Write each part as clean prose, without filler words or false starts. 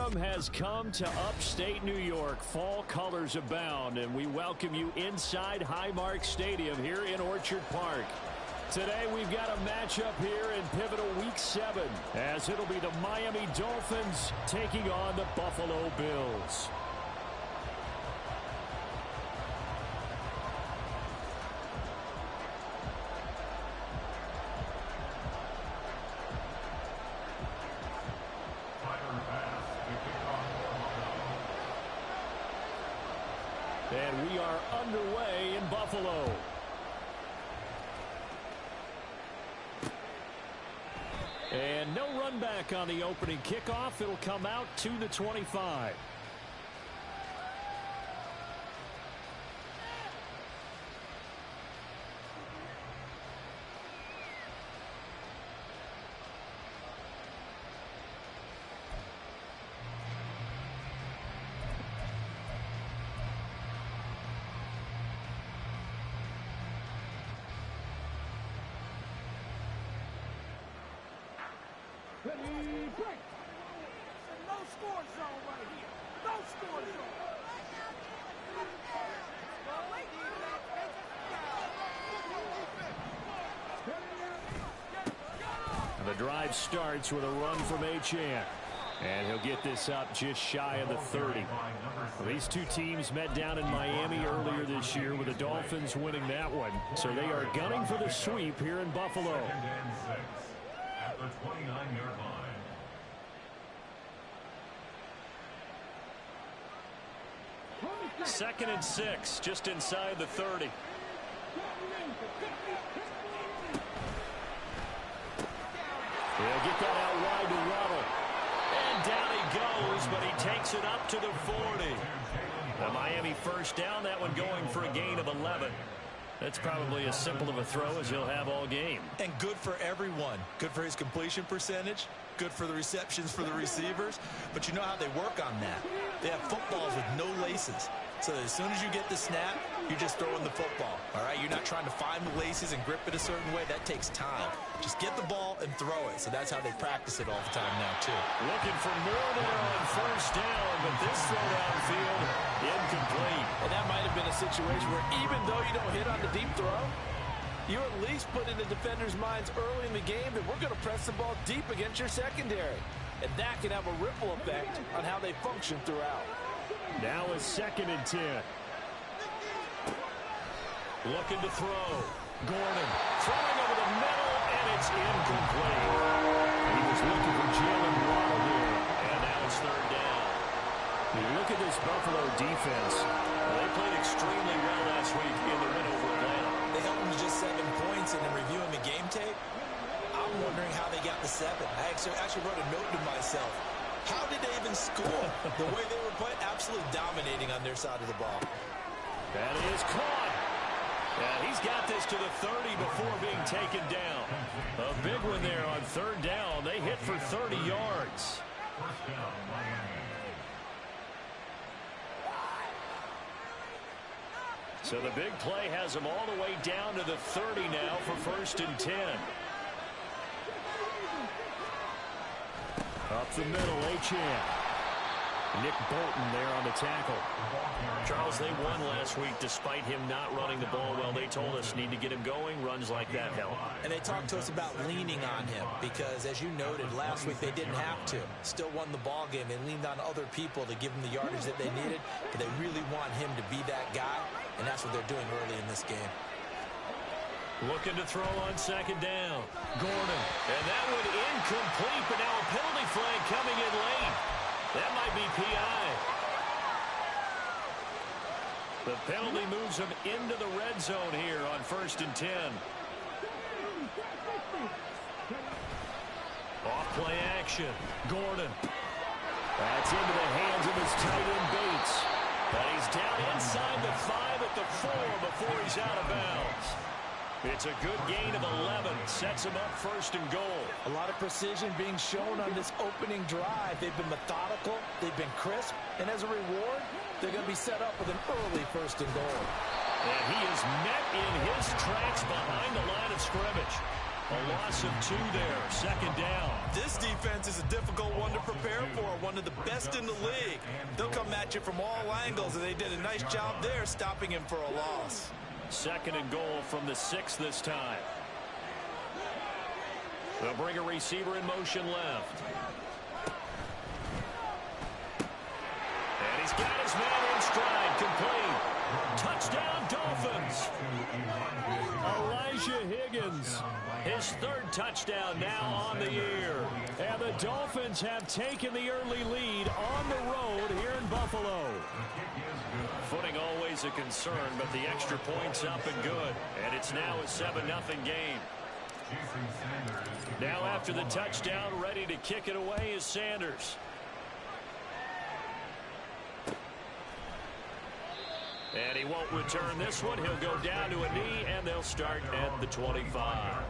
Autumn has come to upstate New York. Fall colors abound, and we welcome you inside Highmark Stadium here in Orchard Park. Today we've got a matchup here in pivotal Week 7, as it'll be the Miami Dolphins taking on the Buffalo Bills. And we are underway in Buffalo. And no run back on the opening kickoff. It'll come out to the 25. No score zone right here. No score zone. The drive starts with a run from Achane. And he'll get this up just shy of the 30. Well, these two teams met down in Miami earlier this year with the Dolphins winning that one. So they are gunning for the sweep here in Buffalo. At the 29-yard line. Second and 6, just inside the 30. He'll get that out wide to Waddle. And down he goes, but he takes it up to the 40. The Miami first down, that one going for a gain of 11. That's probably as simple of a throw as he'll have all game. And good for everyone. Good for his completion percentage. Good for the receptions for the receivers. But you know how they work on that. They have footballs with no laces. So as soon as you get the snap, you're just throwing the football. All right? You're not trying to find the laces and grip it a certain way. That takes time. Just get the ball and throw it. So that's how they practice it all the time now, too. Looking for more there on first down, but this throw downfield incomplete. And that might have been a situation where even though you don't hit on the deep throw, you at least put in the defenders' minds early in the game that we're going to press the ball deep against your secondary. And that can have a ripple effect on how they function throughout. Now a second and 10. Looking to throw. Gordon throwing over the middle, and it's incomplete. He was looking for Jalen Waddle here, and now it's third down. You look at this Buffalo defense. They played extremely well last week in the win over Atlanta. They held them to just 7 points, and in reviewing the game tape, I'm wondering how they got the 7. I actually wrote a note to myself. How did they even score? The way they were playing, absolutely dominating on their side of the ball. That is caught. And he's got this to the 30 before being taken down. A big one there on third down. They hit for 30 yards. First down, Miami. So the big play has them all the way down to the 30 now for first and 10. Up the middle, Achane. Nick Bolton there on the tackle. Charles, they won last week despite him not running the ball well. They told us need to get him going. Runs like that help. And they talked to us about leaning on him because, as you noted, last week they didn't have to. Still won the ball game. They leaned on other people to give them the yardage that they needed, but they really want him to be that guy, and that's what they're doing early in this game. Looking to throw on second down. Gordon. And that one incomplete, but now a penalty flag coming in late. That might be PI. The penalty moves him into the red zone here on first and 10. Off play action. Gordon. That's into the hands of his tight end Bates. But he's down inside the 5 at the 4 before he's out of bounds. It's a good gain of 11. Sets him up first and goal. A lot of precision being shown on this opening drive. They've been methodical. They've been crisp. And as a reward, they're going to be set up with an early first and goal. And he is met in his tracks behind the line of scrimmage. A loss of 2 there. Second down. This defense defense is a difficult one to prepare for, one of the best in the league. They'll come at you from all angles, and they did a nice job there stopping him for a loss. 2nd and goal from the 6 this time. They'll bring a receiver in motion left. And he's got his man in stride, complete. Touchdown, Dolphins. Elijah Higgins, his 3rd touchdown now on the year. And the Dolphins have taken the early lead on the road here in Buffalo. Footing always a concern, but the extra point's up and good. And it's now a 7-0 game. Now after the touchdown, ready to kick it away is Sanders. And he won't return this one. He'll go down to a knee, and they'll start at the 25.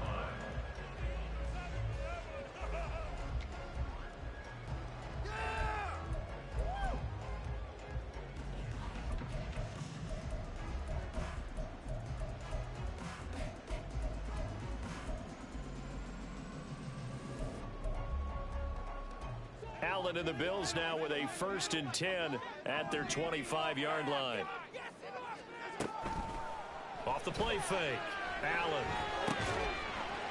Allen and the Bills now with a 1st and 10 at their 25-yard line. Off the play fake. Allen.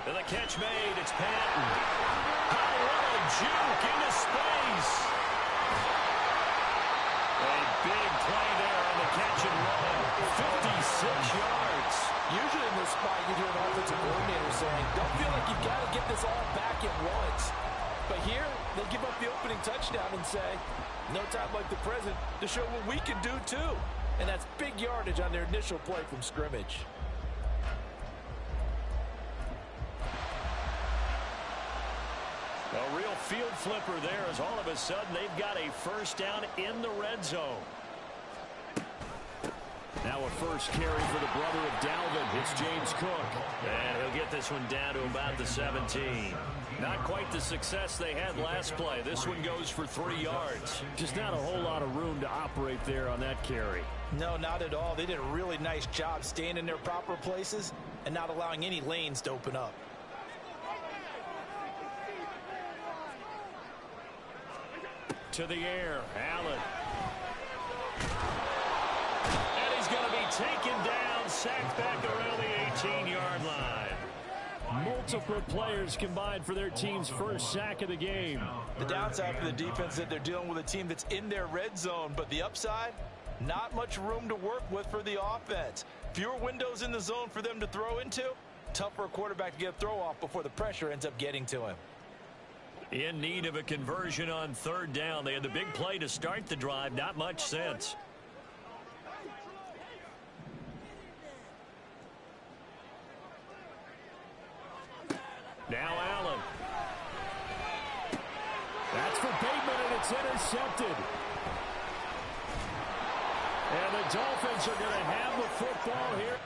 And the catch made. It's Patton. Oh, what a juke into space. A big play there on the catch and run. 56 yards. Usually in this spot, you hear an offensive coordinator saying, don't feel like you've got to get this all back at once. But here, they give up the opening touchdown and say, no time like the present to show what we can do too. And that's big yardage on their initial play from scrimmage. A real field flipper there as all of a sudden they've got a 1st down in the red zone. Now a first carry for the brother of Dalvin. It's James Cook. And he'll get this one down to about the 17. Not quite the success they had last play. This one goes for 3 yards. Just not a whole lot of room to operate there on that carry. No, not at all. They did a really nice job staying in their proper places and not allowing any lanes to open up. To the air, Allen. And he's going to be taken down, sacked back around the 18-yard line. Multiple players combined for their team's 1st sack of the game. The downside for the defense is that they're dealing with a team that's in their red zone, but the upside, not much room to work with for the offense. Fewer windows in the zone for them to throw into. Tough for a quarterback to get a throw off before the pressure ends up getting to him. In need of a conversion on 3rd down. They had the big play to start the drive. Not much sense. Now Allen. That's for Bateman, and it's intercepted. And the Dolphins are going to have the football here.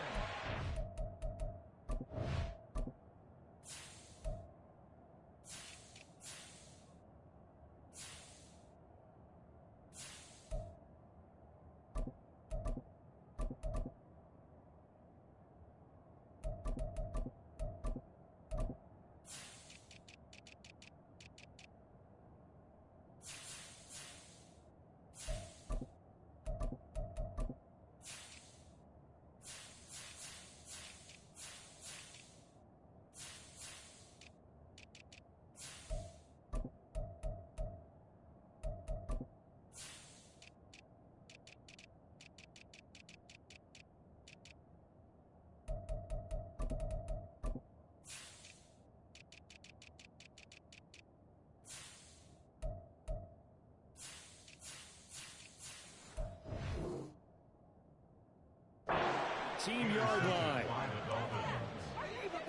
Team yard line.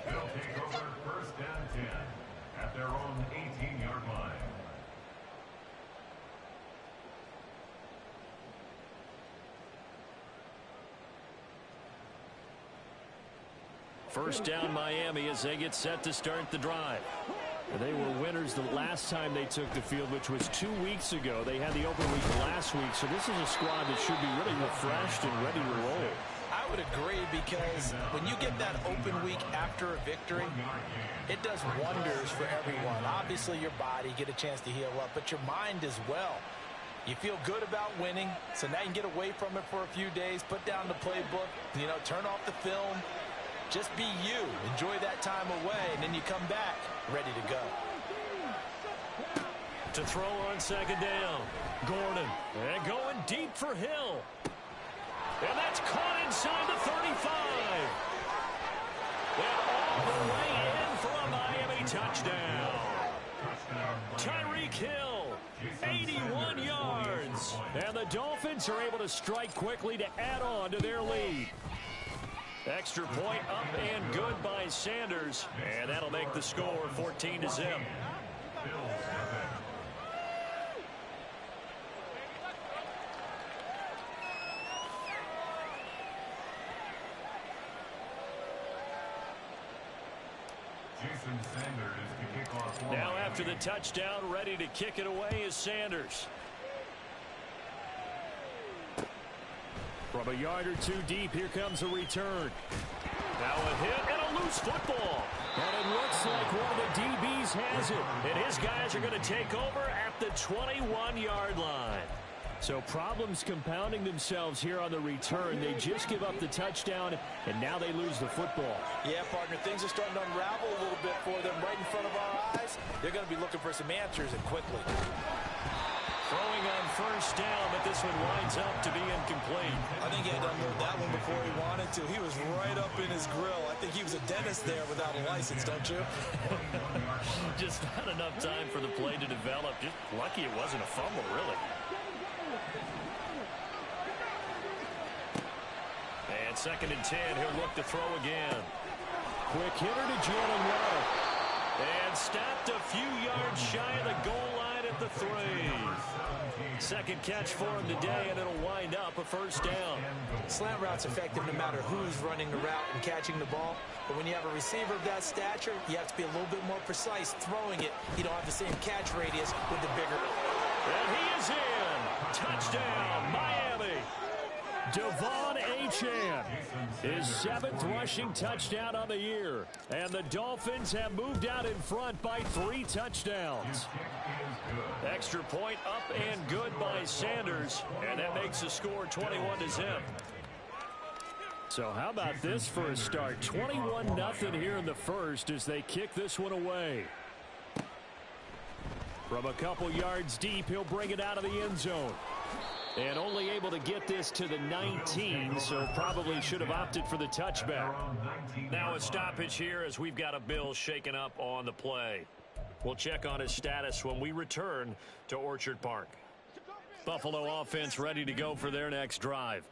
They'll take over 1st and 10 at their own 18-yard line. First down Miami as they get set to start the drive. They were winners the last time they took the field, which was 2 weeks ago. They had the open week last week, so this is a squad that should be really refreshed and ready to roll. I I would agree, because when you get that open week after a victory, it does wonders for everyone. Obviously, your body, get a chance to heal up, but your mind as well. You feel good about winning, so now you can get away from it for a few days, put down the playbook, turn off the film. Just be you. Enjoy that time away, and then you come back ready to go. To throw on second down, Gordon. And going deep for Hill. And that's caught inside the 35. And all the way in for a Miami touchdown. Tyreek Hill, 81 yards. And the Dolphins are able to strike quickly to add on to their lead. Extra point up and good by Sanders. And that'll make the score 14-0. Now after the touchdown, ready to kick it away is Sanders. From a yard or two deep, here comes a return. Now a hit and a loose football. And it looks like one of the DBs has it. And his guys are going to take over at the 21-yard line. So problems compounding themselves here on the return. They just give up the touchdown, and now they lose the football. Yeah, partner, things are starting to unravel a little bit for them right in front of our eyes. They're going to be looking for some answers, and quickly. Throwing on first down, but this one winds up to be incomplete. I think he had to unload that one before he wanted to. He was right up in his grill. I think he was a dentist there without a license, don't you? Just not enough time for the play to develop. Just lucky it wasn't a fumble, really. And 2nd and 10, he'll look to throw again. Quick hitter to Jalen Waddle. And stopped a few yards shy of the goal line at the 3. Second catch for him today, and it'll wind up a first down. Slant route's effective no matter who's running the route and catching the ball. But when you have a receiver of that stature, you have to be a little bit more precise throwing it. You don't have the same catch radius with the bigger. And he is in. Touchdown, Miami. Devon Achane, his 7th rushing touchdown on the year. And the Dolphins have moved out in front by 3 touchdowns. Extra point up and good by Sanders. And that makes the score 21-0. So how about this for a start? 21-0 here in the first as they kick this one away. From a couple yards deep, he'll bring it out of the end zone. And only able to get this to the 19, so probably should have opted for the touchback. Now a stoppage here as we've got a Bill shaken up on the play. We'll check on his status when we return to Orchard Park. Buffalo offense ready to go for their next drive.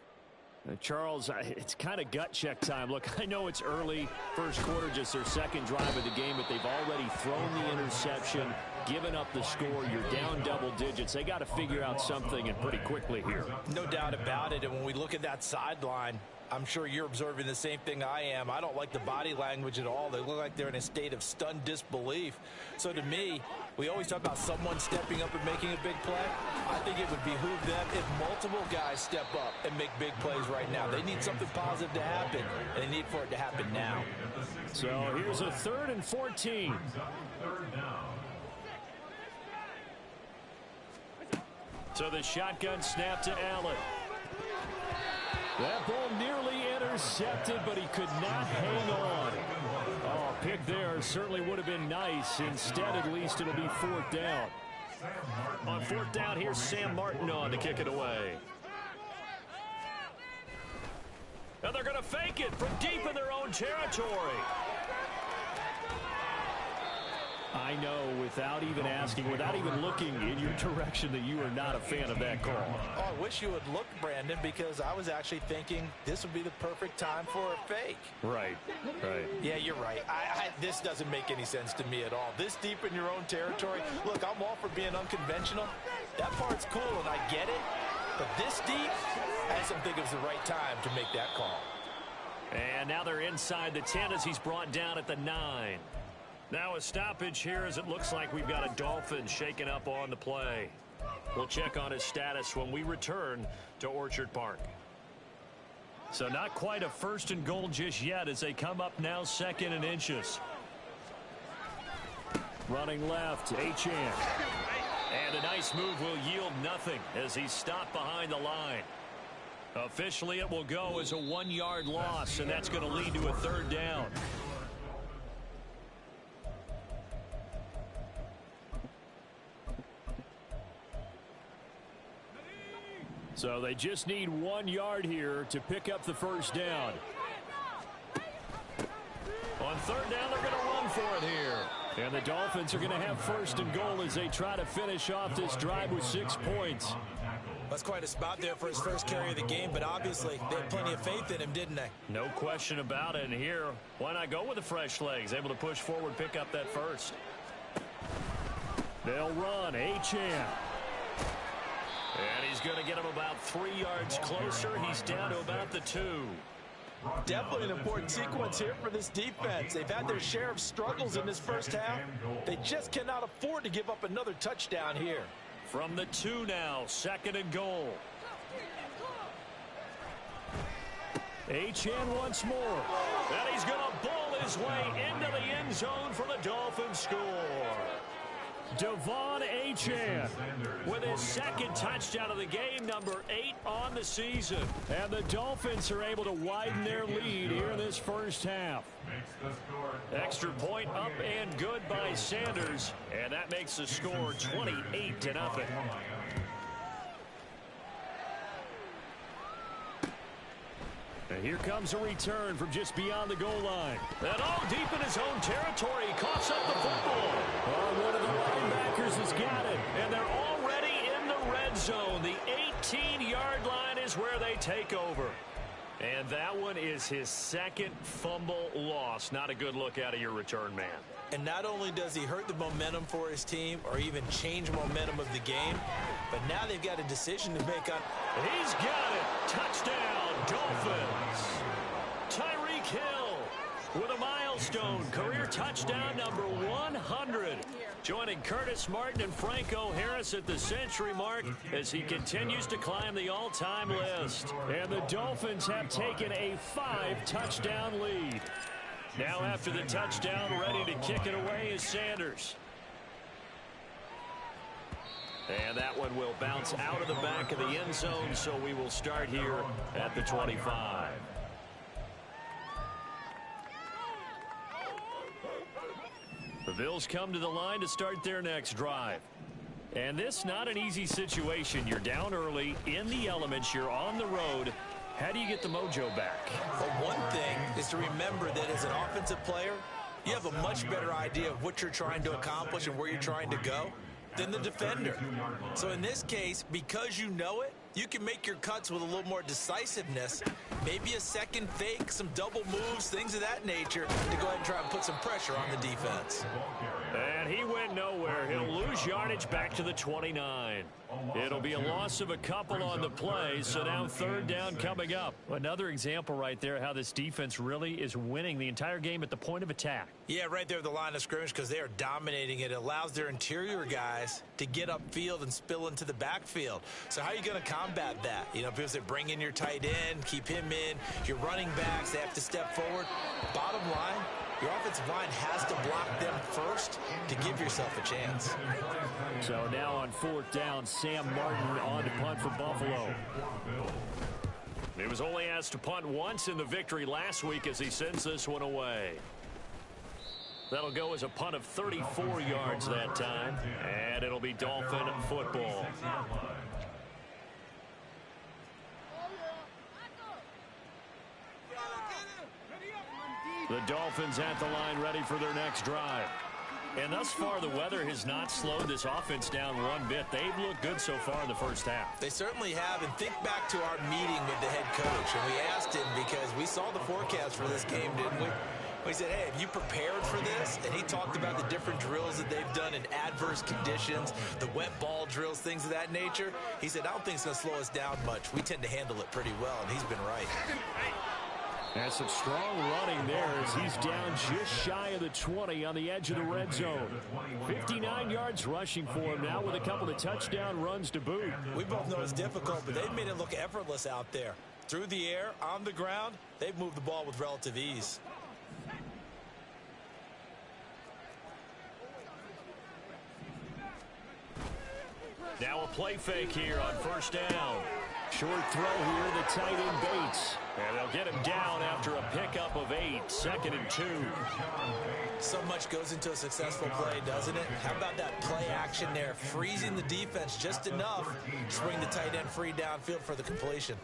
Charles, it's kind of gut check time. Look, I know it's early, first quarter, just their second drive of the game, but they've already thrown the interception, given up the score. You're down double digits. They got to figure out something, and pretty quickly here. No doubt about it. And when we look at that sideline, I'm sure you're observing the same thing I am. I don't like the body language at all. They look like they're in a state of stunned disbelief. So to me, we always talk about someone stepping up and making a big play. I think it would behoove them if multiple guys step up and make big plays right now. They need something positive to happen, and they need for it to happen now. So here's a 3rd and 14. So the shotgun snap to Allen. That ball nearly intercepted, but he could not hang on. Oh, a pick there certainly would have been nice. Instead, at least it'll be 4th down. On 4th down, here's Sam Martin on to kick it away. And they're going to fake it from deep in their own territory. I know, without even asking, without even looking in your direction, that you are not a fan of that call. Oh, I wish you would look, Brandon, because I was actually thinking this would be the perfect time for a fake. Right, right. Yeah, you're right. This doesn't make any sense to me at all. This deep in your own territory, look, I'm all for being unconventional. That part's cool, and I get it. But this deep, I just don't think it was the right time to make that call. And now they're inside the 10 as he's brought down at the 9. Now a stoppage here as it looks like we've got a Dolphin shaken up on the play. We'll check on his status when we return to Orchard Park. So not quite a first and goal just yet as they come up now 2nd and inches. Running left, Achane. And a nice move will yield nothing as he's stopped behind the line. Officially, it will go as a 1-yard loss, and that's going to lead to a 3rd down. So they just need 1 yard here to pick up the 1st down. On 3rd down, they're going to run for it here. And the Dolphins are going to have 1st and goal as they try to finish off this drive with 6 points. That's quite a spot there for his first carry of the game, but obviously they had plenty of faith in him, didn't they? No question about it. And here, why not go with the fresh legs? Able to push forward, pick up that 1st. They'll run. Achane. And he's going to get him about 3 yards closer. He's down to about the 2. Definitely an important sequence here for this defense. They've had their share of struggles in this first half. They just cannot afford to give up another touchdown here. From the 2 now, 2nd and goal. Achane once more. And he's going to ball his way into the end zone for the Dolphins score. Devon Achane with his 2nd touchdown of the game, number 8 on the season. And the Dolphins are able to widen their lead here in this first half. Extra point up and good by Sanders. And that makes the score 28-0. And here comes a return from just beyond the goal line. And all deep in his own territory. He coughs up the football. Oh, one of the linebackers has got it. And they're already in the red zone. The 18-yard line is where they take over. And that one is his 2nd fumble loss. Not a good look out of your return man. And not only does he hurt the momentum for his team or even change momentum of the game, but now they've got a decision to make on. He's got it. Touchdown, Dolphins. Tyreek Hill with a milestone career touchdown number 100. Joining Curtis Martin and Franco Harris at the century mark as he continues to climb the all-time list. And the Dolphins have taken a 5-touchdown lead. Now after the touchdown, ready to kick it away is Sanders. And that one will bounce out of the back of the end zone, so we will start here at the 25. The Bills come to the line to start their next drive. And this not an easy situation. You're down early, in the elements, you're on the road. How do you get the mojo back? Well, one thing is to remember that as an offensive player, you have a much better idea of what you're trying to accomplish and where you're trying to go than the defender. So in this case, because you know it, you can make your cuts with a little more decisiveness, maybe a second fake, some double moves, things of that nature, to go ahead and try and put some pressure on the defense. And he went nowhere. He'll lose yardage back to the 29. It'll be a loss of a couple on the play, so now 3rd down coming up. Another example right there how this defense really is winning the entire game at the point of attack. Yeah, right there at the line of scrimmage because they are dominating it. It allows their interior guys to get upfield and spill into the backfield. So how are you going to combat that? You know, because they bring in your tight end, keep him in, your running backs, they have to step forward. Bottom line, your offensive line has to block them first to give yourself a chance. So now on 4th down, Sam Martin on to punt for Buffalo. He was only asked to punt once in the victory last week as he sends this one away. That'll go as a punt of 34 yards that time, and it'll be Dolphin football. The Dolphins at the line ready for their next drive. And thus far, the weather has not slowed this offense down one bit. They've looked good so far in the first half. They certainly have. And think back to our meeting with the head coach. And we asked him because we saw the forecast for this game, didn't we? We said, hey, have you prepared for this? And he talked about the different drills that they've done in adverse conditions, the wet ball drills, things of that nature. He said, I don't think it's going to slow us down much. We tend to handle it pretty well, and he's been right. And some strong running there as he's down just shy of the 20 on the edge of the red zone. 59 yards rushing for him now with a couple of touchdown runs to boot. We both know it's difficult, but they've made it look effortless out there. Through the air, on the ground, they've moved the ball with relative ease. Now a play fake here on first down. Short throw here, the tight end Bates. And they'll get him down after a pickup of 8, 2nd and 2. So much goes into a successful play, doesn't it? How about that play action there? Freezing the defense just enough to swing the tight end free downfield for the completion.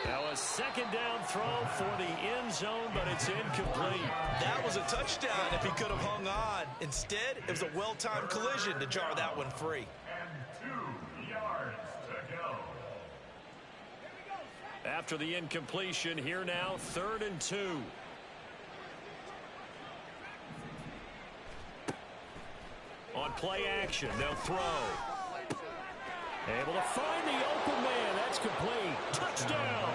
Now a 2nd down throw for the end zone, but it's incomplete. That was a touchdown if he could have hung on. Instead, it was a well-timed collision to jar that one free. And 2 yards to go. After the incompletion, here now, 3rd and 2. On play action, they'll throw. Able to find the open man. That's complete. Touchdown.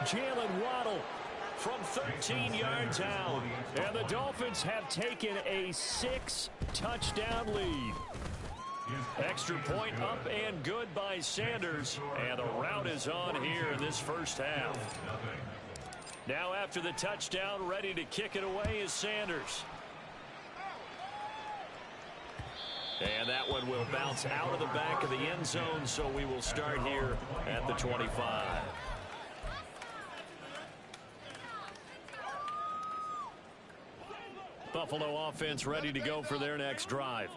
Jalen Waddle from 13 yards out. And the Dolphins have taken a 6-touchdown lead. Extra point up and good by Sanders. And the route is on here in this first half. Now after the touchdown, ready to kick it away is Sanders. And that one will bounce out of the back of the end zone, so we will start here at the 25. Buffalo offense ready to go for their next drive.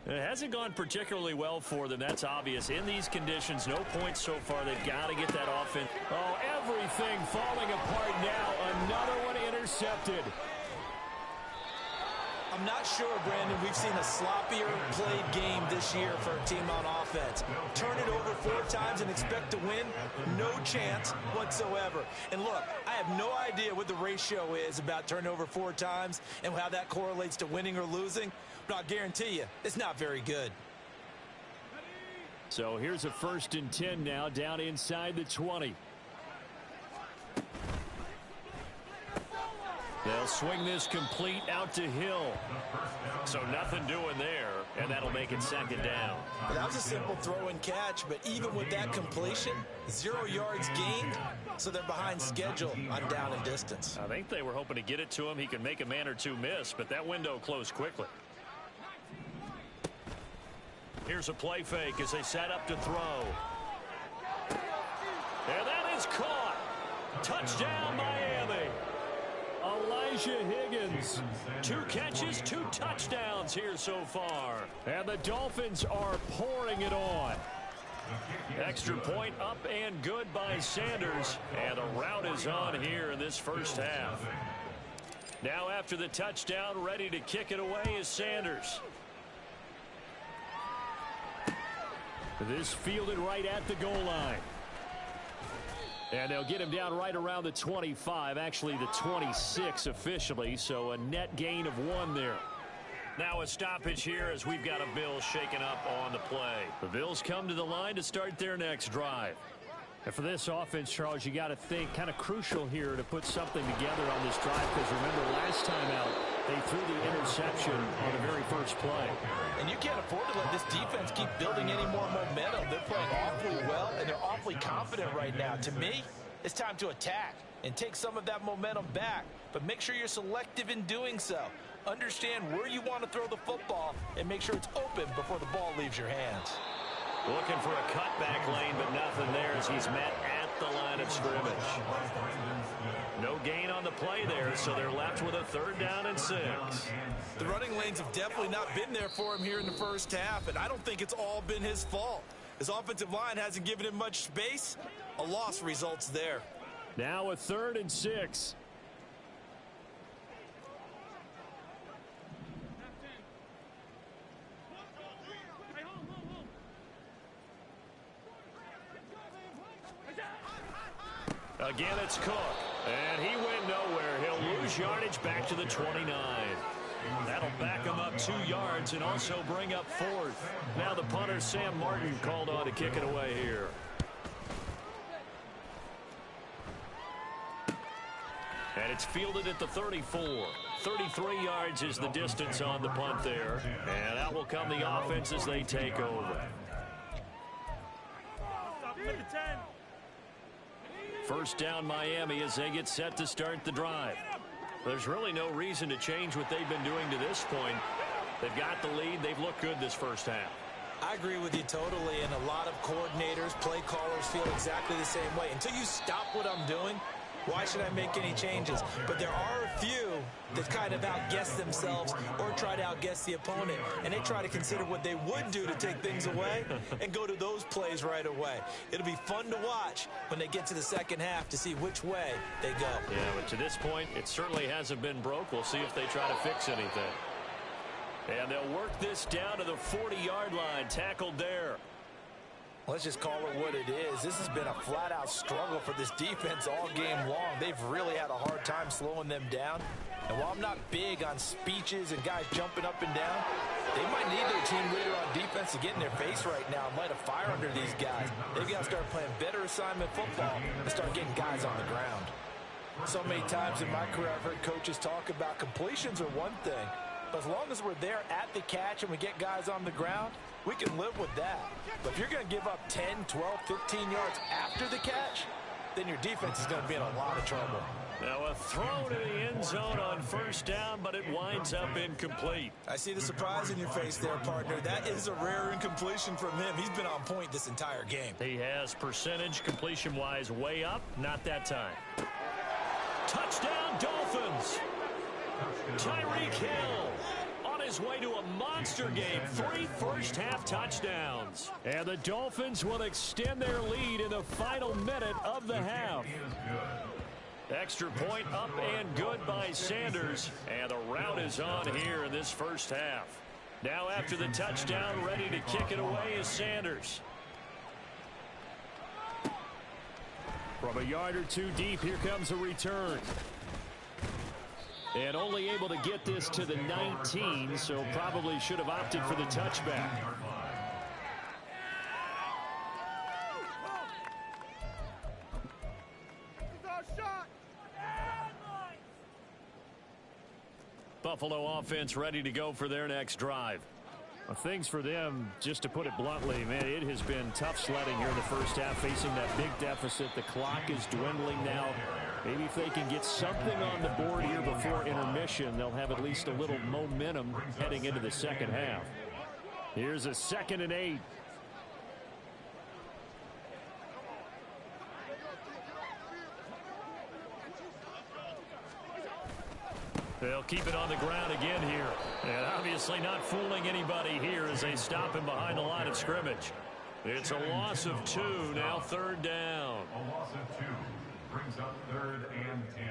It hasn't gone particularly well for them. That's obvious. In these conditions, no points so far. They've got to get that offense. Oh, everything falling apart now. Another one intercepted. I'm not sure, Brandon, we've seen a sloppier played game this year for a team on offense. Turn it over 4 times and expect to win? No chance whatsoever. And look, I have no idea what the ratio is about turning over 4 times and how that correlates to winning or losing, but I'll guarantee you, it's not very good. So here's a 1st and 10 now, down inside the 20. They'll swing this complete out to Hill. So nothing doing there, and that'll make it 2nd down. That was a simple throw and catch, but even with that completion, 0 yards gained, so they're behind schedule on down and distance. I think they were hoping to get it to him. He could make a man or two miss, but that window closed quickly. Here's a play fake as they set up to throw. And that is caught. Touchdown, Miami. Elijah Higgins. 2 catches, 2 touchdowns here so far. And the Dolphins are pouring it on. Extra point up and good by Sanders. And the route is on here in this first half. Now after the touchdown, ready to kick it away is Sanders. This fielded right at the goal line. And they'll get him down right around the 25, actually the 26 officially, so a net gain of 1 there. Now a stoppage here as we've got a Bills shaken up on the play. The Bills come to the line to start their next drive. And for this offense, Charles, you got to think kind of crucial here to put something together on this drive, because remember last time out, they threw the interception on the very first play. And you can't afford to let this defense keep building any more momentum. They're playing awfully well, and they're awfully confident right now. To me, it's time to attack and take some of that momentum back. But make sure you're selective in doing so. Understand where you want to throw the football and make sure it's open before the ball leaves your hands. Looking for a cutback lane, but nothing there as he's met at the line of scrimmage. No gain on the play there, so they're left with a 3rd down and 6. The running lanes have definitely not been there for him here in the first half, and I don't think it's all been his fault. His offensive line hasn't given him much space. A loss results there. Now a 3rd and 6. Again, it's Cook. And he went nowhere. He'll lose yardage back to the 29. That'll back him up 2 yards and also bring up 4th. Now the punter, Sam Martin, called on to kick it away here. And it's fielded at the 34. 33 yards is the distance on the punt there. And out will come the offense as they take over. First down Miami as they get set to start the drive. There's really no reason to change what they've been doing to this point. They've got the lead. They've looked good this first half. I agree with you totally, and a lot of coordinators, play callers feel exactly the same way. Until you stop what I'm doing, why should I make any changes? But there are a few that kind of outguess themselves or try to outguess the opponent, and they try to consider what they would do to take things away and go to those plays right away. It'll be fun to watch when they get to the second half to see which way they go. Yeah, but to this point, it certainly hasn't been broke. We'll see if they try to fix anything. And they'll work this down to the 40-yard line. Tackled there. Let's just call it what it is. This has been a flat-out struggle for this defense all game long. They've really had a hard time slowing them down. And while I'm not big on speeches and guys jumping up and down, they might need their team leader on defense to get in their face right now and light a fire under these guys. They've got to start playing better assignment football and start getting guys on the ground. So many times in my career, I've heard coaches talk about completions are one thing. But as long as we're there at the catch and we get guys on the ground, we can live with that. But if you're going to give up 10, 12, 15 yards after the catch, then your defense is going to be in a lot of trouble. Now a throw to the end zone on first down, but it winds up incomplete. I see the surprise in your face there, partner. That is a rare incompletion from him. He's been on point this entire game. He has percentage completion-wise way up. Not that time. Touchdown, Dolphins. Tyreek Hill on his way to a monster game. 3 first-half touchdowns. And the Dolphins will extend their lead in the final minute of the half. Extra point up and good by Sanders. And the route is on here in this first half. Now after the touchdown, ready to kick it away is Sanders. From a yard or two deep, here comes a return. And only able to get this to the 19, so probably should have opted for the touchback. Buffalo offense ready to go for their next drive. Well, things for them, just to put it bluntly, man, it has been tough sledding here in the first half, facing that big deficit. The clock is dwindling now. Maybe if they can get something on the board here before intermission, they'll have at least a little momentum heading into the second half. Here's a 2nd and 8. They'll keep it on the ground again here. And obviously not fooling anybody here as they stop him behind the line of scrimmage. It's a loss of 2, now 3rd down. A loss of 2 brings up 3rd and 10.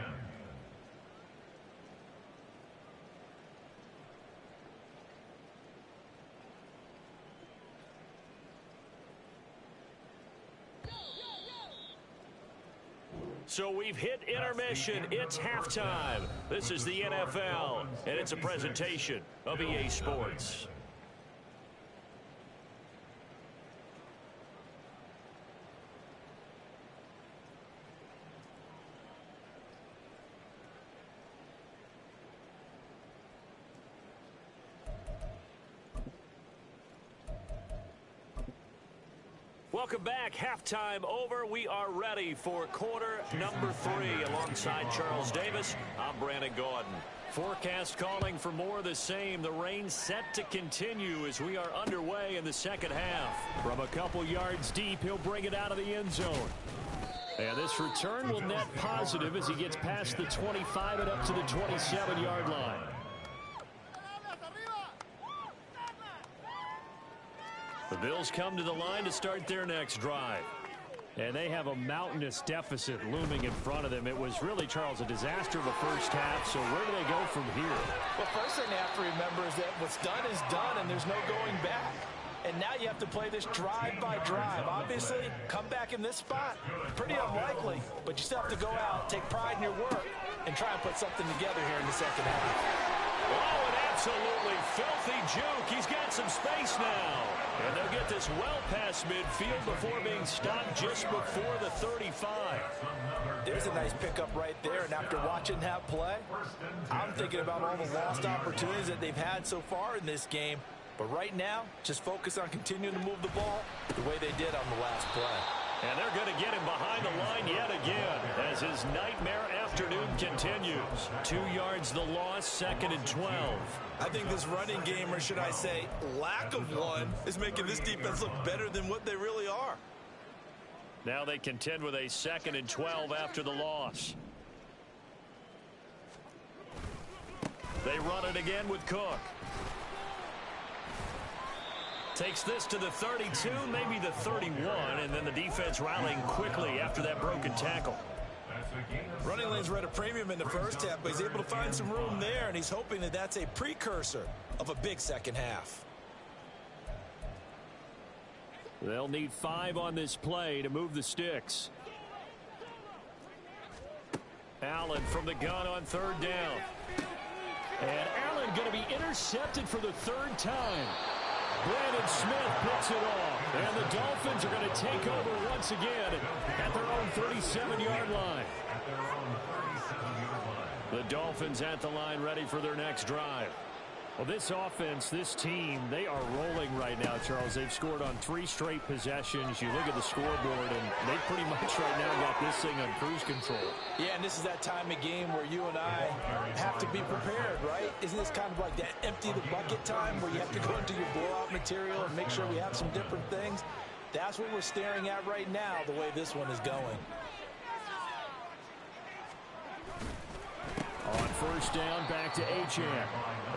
So we've hit intermission. It's halftime. This is the NFL, and it's a presentation of EA Sports. Welcome back. Halftime over. We are ready for quarter number 3. Alongside Charles Davis, I'm Brandon Gaudin. Forecast calling for more of the same. The rain set to continue as we are underway in the second half. From a couple yards deep, he'll bring it out of the end zone. And this return will net positive as he gets past the 25 and up to the 27-yard line. The Bills come to the line to start their next drive. And they have a mountainous deficit looming in front of them. It was really, Charles, a disaster of the first half. So where do they go from here? Well, first thing they have to remember is that what's done is done, and there's no going back. And now you have to play this drive by drive. Obviously, come back in this spot, pretty unlikely. But you still have to go out, take pride in your work, and try and put something together here in the second half. Oh, an absolutely filthy juke. He's got some space now. And they'll get this well past midfield before being stopped just before the 35. There's a nice pickup right there, and after watching that play, I'm thinking about all the lost opportunities that they've had so far in this game. But right now, just focus on continuing to move the ball the way they did on the last play. And they're going to get him behind the line yet again as his nightmare afternoon continues. 2 yards the loss, 2nd and 12. I think this running game, or should I say lack of one, is making this defense look better than what they really are. Now they contend with a 2nd and 12 after the loss. They run it again with Cook. Takes this to the 32, maybe the 31, and then the defense rallying quickly after that broken tackle. Running lanes were at a premium in the first half, but he's able to find some room there, and he's hoping that that's a precursor of a big second half. They'll need 5 on this play to move the sticks. Allen from the gun on 3rd down. And Allen going to be intercepted for the 3rd time. Brandon Smith picks it off. And the Dolphins are going to take over once again at their own 37-yard line. The Dolphins at the line ready for their next drive. Well, this offense, this team, they are rolling right now, Charles. They've scored on 3 straight possessions. You look at the scoreboard, and they pretty much right now got this thing on cruise control. Yeah, and this is that time of game where you and I have to be prepared, right? Isn't this kind of like that empty the bucket time where you have to go into your blowout material and make sure we have some different things? That's what we're staring at right now, the way this one is going. On 1st down, back to Achane.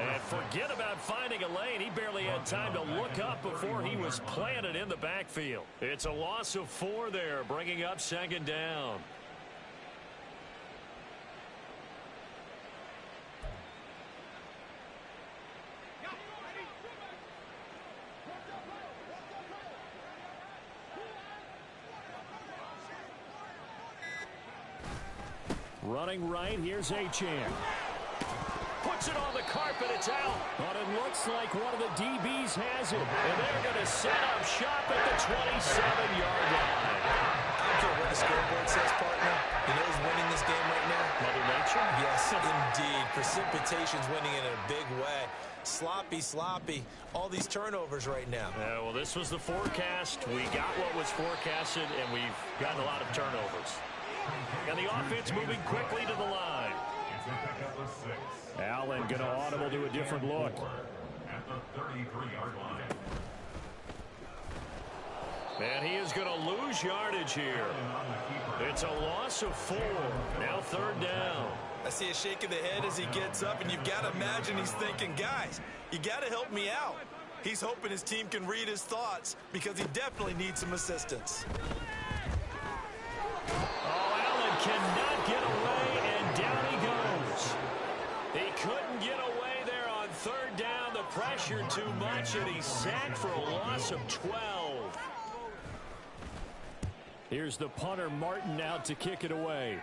And forget about finding a lane. He barely had time to look up before he was planted in the backfield. It's a loss of 4 there, bringing up 2nd down. Running right, here's Achane. Puts it on the carpet, it's out. But it looks like one of the DBs has it. And they're going to set up shop at the 27-yard line. I don't care what the scoreboard says, partner. You know who's winning this game right now? Mother Nature? Yes, indeed. Precipitation's winning it in a big way. Sloppy, sloppy. All these turnovers right now. Well, this was the forecast. We got what was forecasted, and we've gotten a lot of turnovers. And the offense moving quickly to the line. Allen going to audible to a different look. At the 33-yard line. And he is going to lose yardage here. It's a loss of 4. Now 3rd down. I see a shake of the head as he gets up, and you've got to imagine he's thinking, guys, you got to help me out. He's hoping his team can read his thoughts because he definitely needs some assistance. Oh, Allen cannot get away, and down he goes. He couldn't get away there on 3rd down. The pressure too much, and he's sacked for a loss of 12. Here's the punter, Martin, out to kick it away.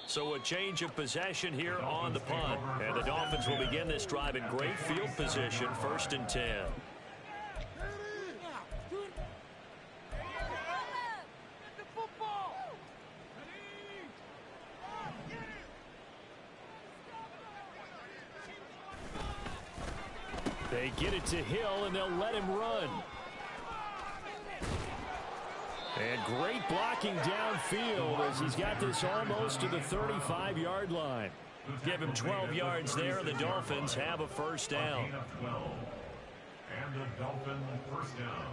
So a change of possession here on the punt. And the Dolphins will begin this drive in great field position, 1st and 10. They get it to Hill, and they'll let him run. And great blocking downfield as he's got this almost to the 35-yard line. Give him 12 yards there, and the Dolphins have a 1st down. And the Dolphin 1st down.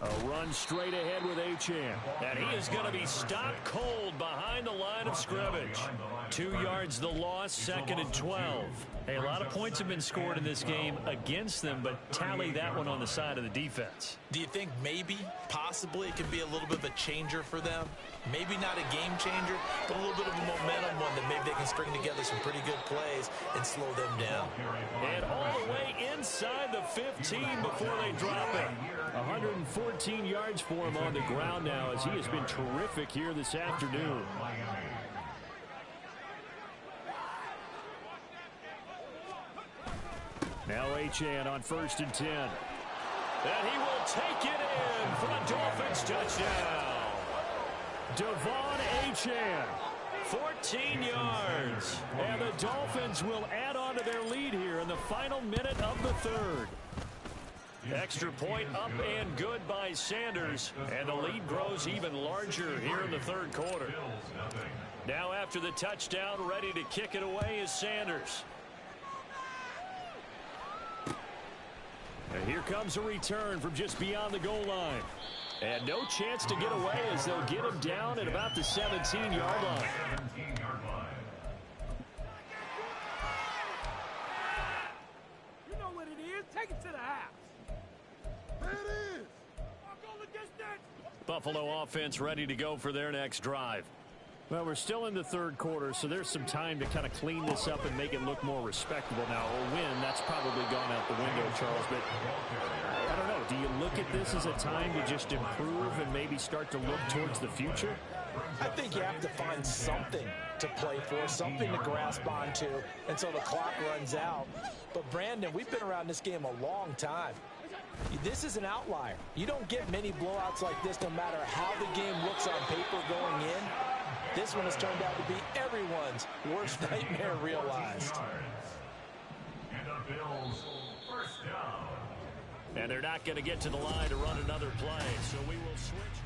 A run straight ahead with Achane. And he is going to be stopped cold behind the line of scrimmage. 2 yards the loss, 2nd and 12. Hey, a lot of points have been scored in this game against them, but tally that one on the side of the defense. Do you think maybe, possibly, it could be a little bit of a changer for them? Maybe not a game changer, but a little bit of a momentum one that maybe they can string together some pretty good plays and slow them down. And all the way inside the 15 before they drop it. 114 yards for him on the ground now as he has been terrific here this afternoon. Now Achane on 1st and 10. And he will take it in for a Dolphins touchdown. Devon Achane, 14 yards. And the Dolphins will add on to their lead here in the final minute of the third. Extra point up and good by Sanders. And the lead grows even larger here in the third quarter. Now after the touchdown, ready to kick it away is Sanders. And here comes a return from just beyond the goal line. And no chance to get away as they'll get him down at about the 17-yard line. You know what it is. Take it to the house. There it is. I'll go the distance. Buffalo offense ready to go for their next drive. Well, we're still in the third quarter, so there's some time to kind of clean this up and make it look more respectable. Now, a win, that's probably gone out the window, Charles, but I don't know. Do you look at this as a time to just improve and maybe start to look towards the future? I think you have to find something to play for, something to grasp onto until the clock runs out. But, Brandon, we've been around this game a long time. This is an outlier. You don't get many blowouts like this no matter how the game looks on paper going in. This one has turned out to be everyone's worst nightmare realized. And the Bills first down. And they're not going to get to the line to run another play, so we will switch.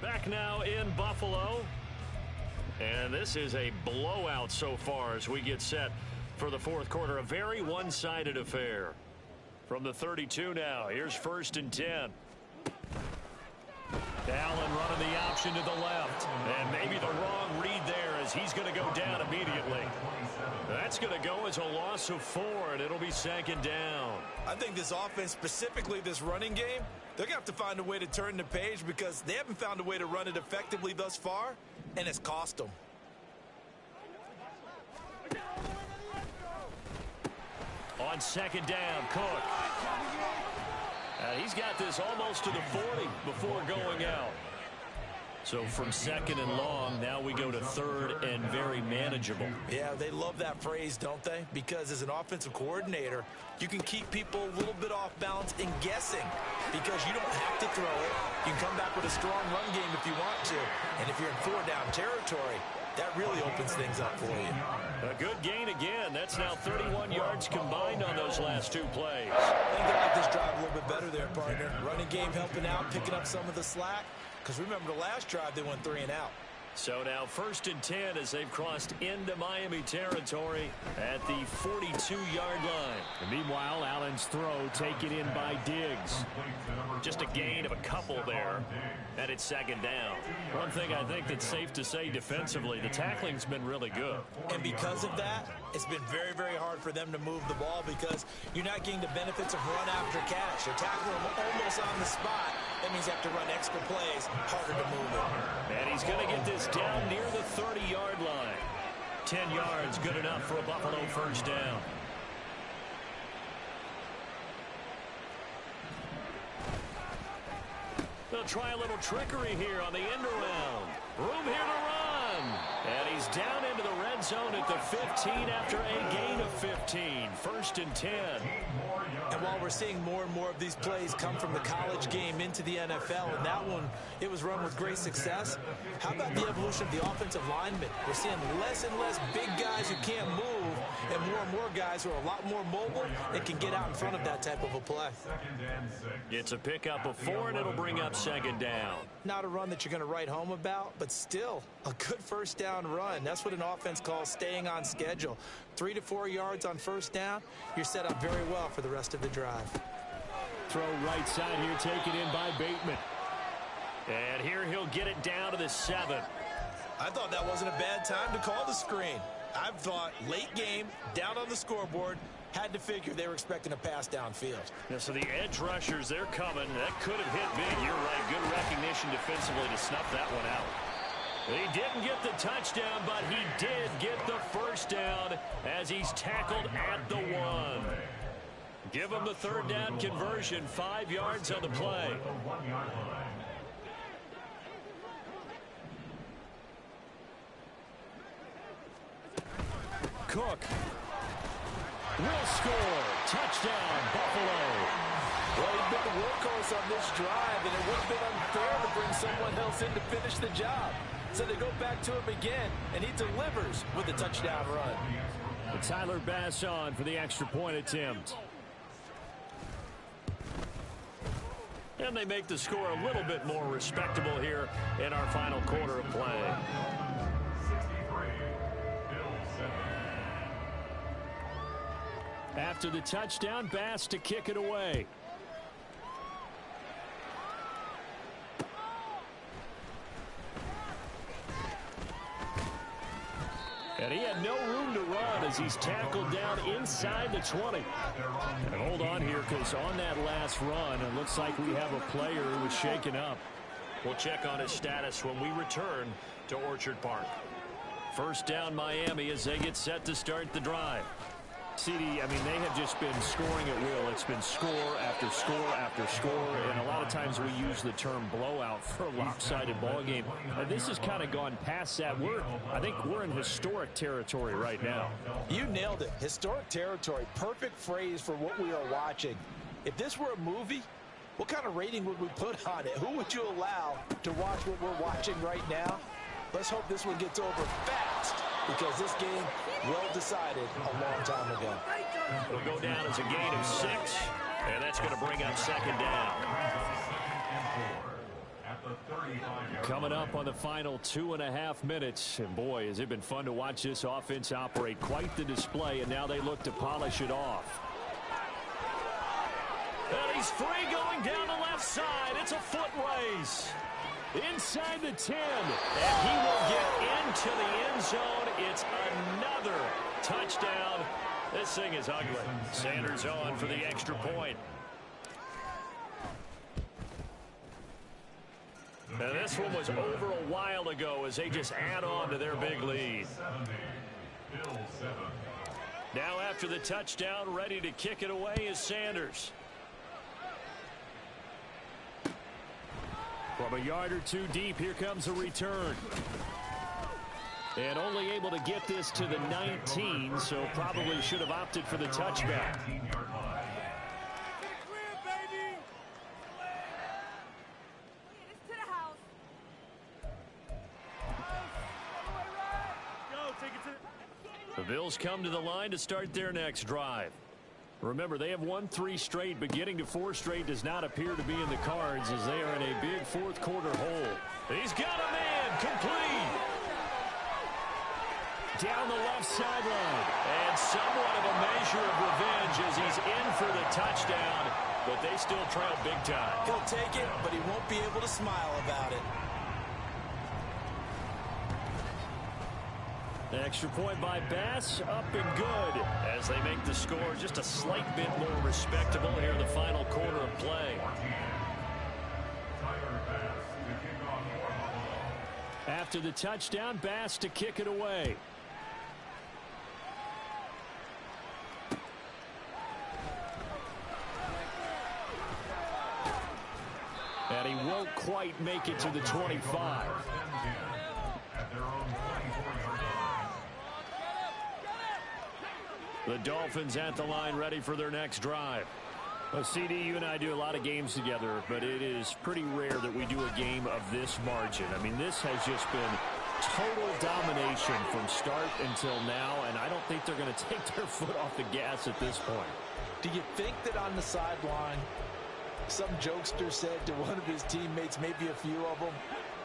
Back now in Buffalo. And this is a blowout so far as we get set for the fourth quarter. A very one-sided affair. From the 32 now, here's 1st and 10. Allen running the option to the left. And maybe the wrong read there as he's going to go down immediately. That's going to go as a loss of 4, and it'll be 2nd down. I think this offense, specifically this running game, they're going to have to find a way to turn the page because they haven't found a way to run it effectively thus far, and it's cost them. On 2nd down, Cook. He's got this almost to the 40 before going out. So from 2nd and long, now we go to 3rd and very manageable. Yeah, they love that phrase, don't they? Because as an offensive coordinator, you can keep people a little bit off balance and guessing because you don't have to throw it. You can come back with a strong run game if you want to. And if you're in 4-down territory, that really opens things up for you. A good gain again. That's now 31 yards combined on those last 2 plays. I think they like this drive a little bit better there, partner. Running game helping out, picking up some of the slack. Because remember, the last drive, they went 3 and out. So now 1st and 10 as they've crossed into Miami territory at the 42-yard line. And meanwhile, Allen's throw taken in by Diggs. Just a gain of a couple there, and it's 2nd down. One thing I think that's safe to say defensively, the tackling's been really good. And because of that, it's been very, very hard for them to move the ball because you're not getting the benefits of run after catch. You're tackling them almost on the spot. That means you have to run extra plays, harder to move it. And he's going to get this down near the 30-yard line. 10 yards, good enough for a Buffalo 1st down. They'll try a little trickery here on the end around. Room here to run. And he's down into the red zone at the 15 after a gain of 15. 1st and 10. And while we're seeing more and more of these plays come from the college game into the NFL, and that one, it was run with great success, how about the evolution of the offensive linemen? We're seeing less and less big guys who can't move and more guys who are a lot more mobile and can get out in front of that type of a play. It's a pickup of 4, and it'll bring up 2nd down. Not a run that you're going to write home about, but still a good 1st down run. That's what an offense calls staying on schedule. 3 to 4 yards on 1st down, you're set up very well for the rest of the drive. Throw right side here, taken in by Bateman. And here he'll get it down to the 7. I thought that wasn't a bad time to call the screen. I thought late game, down on the scoreboard, had to figure they were expecting a pass downfield. Yeah, so the edge rushers, they're coming. That could have hit big. You're right. Good recognition defensively to snuff that one out. He didn't get the touchdown, but he did get the 1st down as he's tackled at the 1. Give him the 3rd down conversion. 5 yards on the play. Cook will score. Touchdown, Buffalo. Well, he's been the workhorse on this drive, and it would have been unfair to bring someone else in to finish the job. So they go back to him again, and he delivers with a touchdown run. Tyler Bass on for the extra point attempt. And they make the score a little bit more respectable here in our final quarter of play. 63, Bills 7. After the touchdown, Bass to kick it away. And he had no room to run as he's tackled down inside the 20. And hold on here, because on that last run, it looks like we have a player who was shaken up. We'll check on his status when we return to Orchard Park. First down, Miami, as they get set to start the drive. CD, I mean, they have just been scoring at will. It's been score after score after score, and a lot of times we use the term blowout for a lopsided ball game. And this has kind of gone past that. I think we're in historic territory right now. You nailed it. Historic territory. Perfect phrase for what we are watching. If this were a movie, what kind of rating would we put on it? Who would you allow to watch what we're watching right now? Let's hope this one gets over fast, because this game well decided a long time ago. It'll go down as a gain of 6, and that's going to bring up second down. Coming up on the final 2.5 minutes, and boy, has it been fun to watch this offense operate. Quite the display, and now they look to polish it off. And he's free going down the left side. It's a foot race. Inside the 10, and he will get into the end zone. It's another touchdown. This thing is ugly. Sanders on for the extra point. And this one was over a while ago as they just add on to their big lead. Now after the touchdown, ready to kick it away is Sanders. From a yard or two deep, here comes a return. And only able to get this to the 19, so probably should have opted for the touchback. The Bills come to the line to start their next drive. Remember, they have won 3 straight, but getting to 4 straight does not appear to be in the cards as they are in a big fourth quarter hole. He's got a man complete. Down the left sideline. And somewhat of a measure of revenge as he's in for the touchdown, but they still trail big time. He'll take it, but he won't be able to smile about it. The extra point by Bass, up and good as they make the score just a slight bit more respectable here in the final quarter of play. After the touchdown, Bass to kick it away. And he won't quite make it to the 25. The Dolphins at the line, ready for their next drive. Well, CD, you and I do a lot of games together, but it is pretty rare that we do a game of this margin. I mean, this has just been total domination from start until now, and I don't think they're going to take their foot off the gas at this point. Do you think that on the sideline, some jokester said to one of his teammates, maybe a few of them,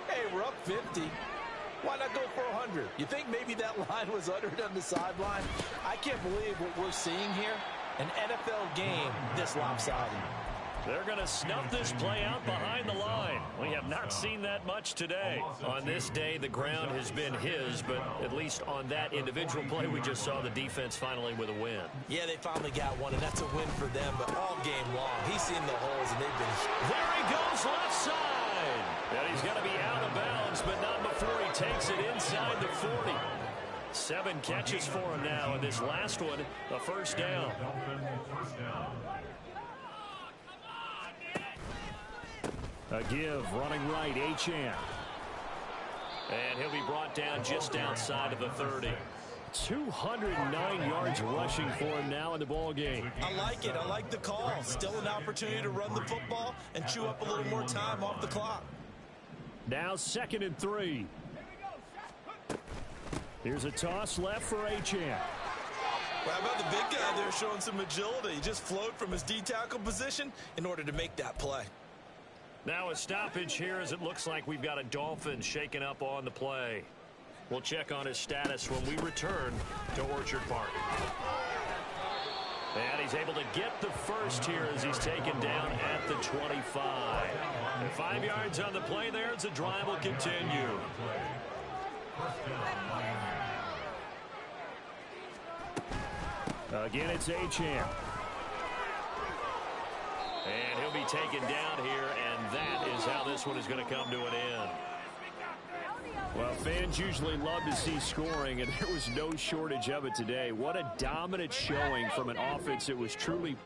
hey, we're up 50. Why not go for 100? You think maybe that line was uttered on the sideline? I can't believe what we're seeing here. An NFL game this lopsided. They're going to snuff this play out behind the line. We have not seen that much today. On this day, the ground has been his, but at least on that individual play, we just saw the defense finally with a win. Yeah, they finally got one, and that's a win for them, but all game long, he's seen the holes, and they've been... There he goes, left side. And he's going to be out of bounds, but not before he takes it inside the 40. 7 catches for him now, and this last one, a first down. A give, running right, Achane. And he'll be brought down just outside of the 30. 209 yards rushing for him now in the ball game. I like it. I like the call. Still an opportunity to run the football and chew up a little more time off the clock. Now 2nd and 3. Here's a toss left for Achane. Well, how about the big guy there showing some agility? He just flowed from his D-tackle position in order to make that play. Now a stoppage here as it looks like we've got a Dolphin shaken up on the play. We'll check on his status when we return to Orchard Park. And he's able to get the first here as he's taken down at the 25. And 5 yards on the play there as the drive will continue. Again, it's Achane. And he'll be taken down here, and that is how this one is going to come to an end. Well, fans usually love to see scoring, and there was no shortage of it today. What a dominant showing from an offense that was truly...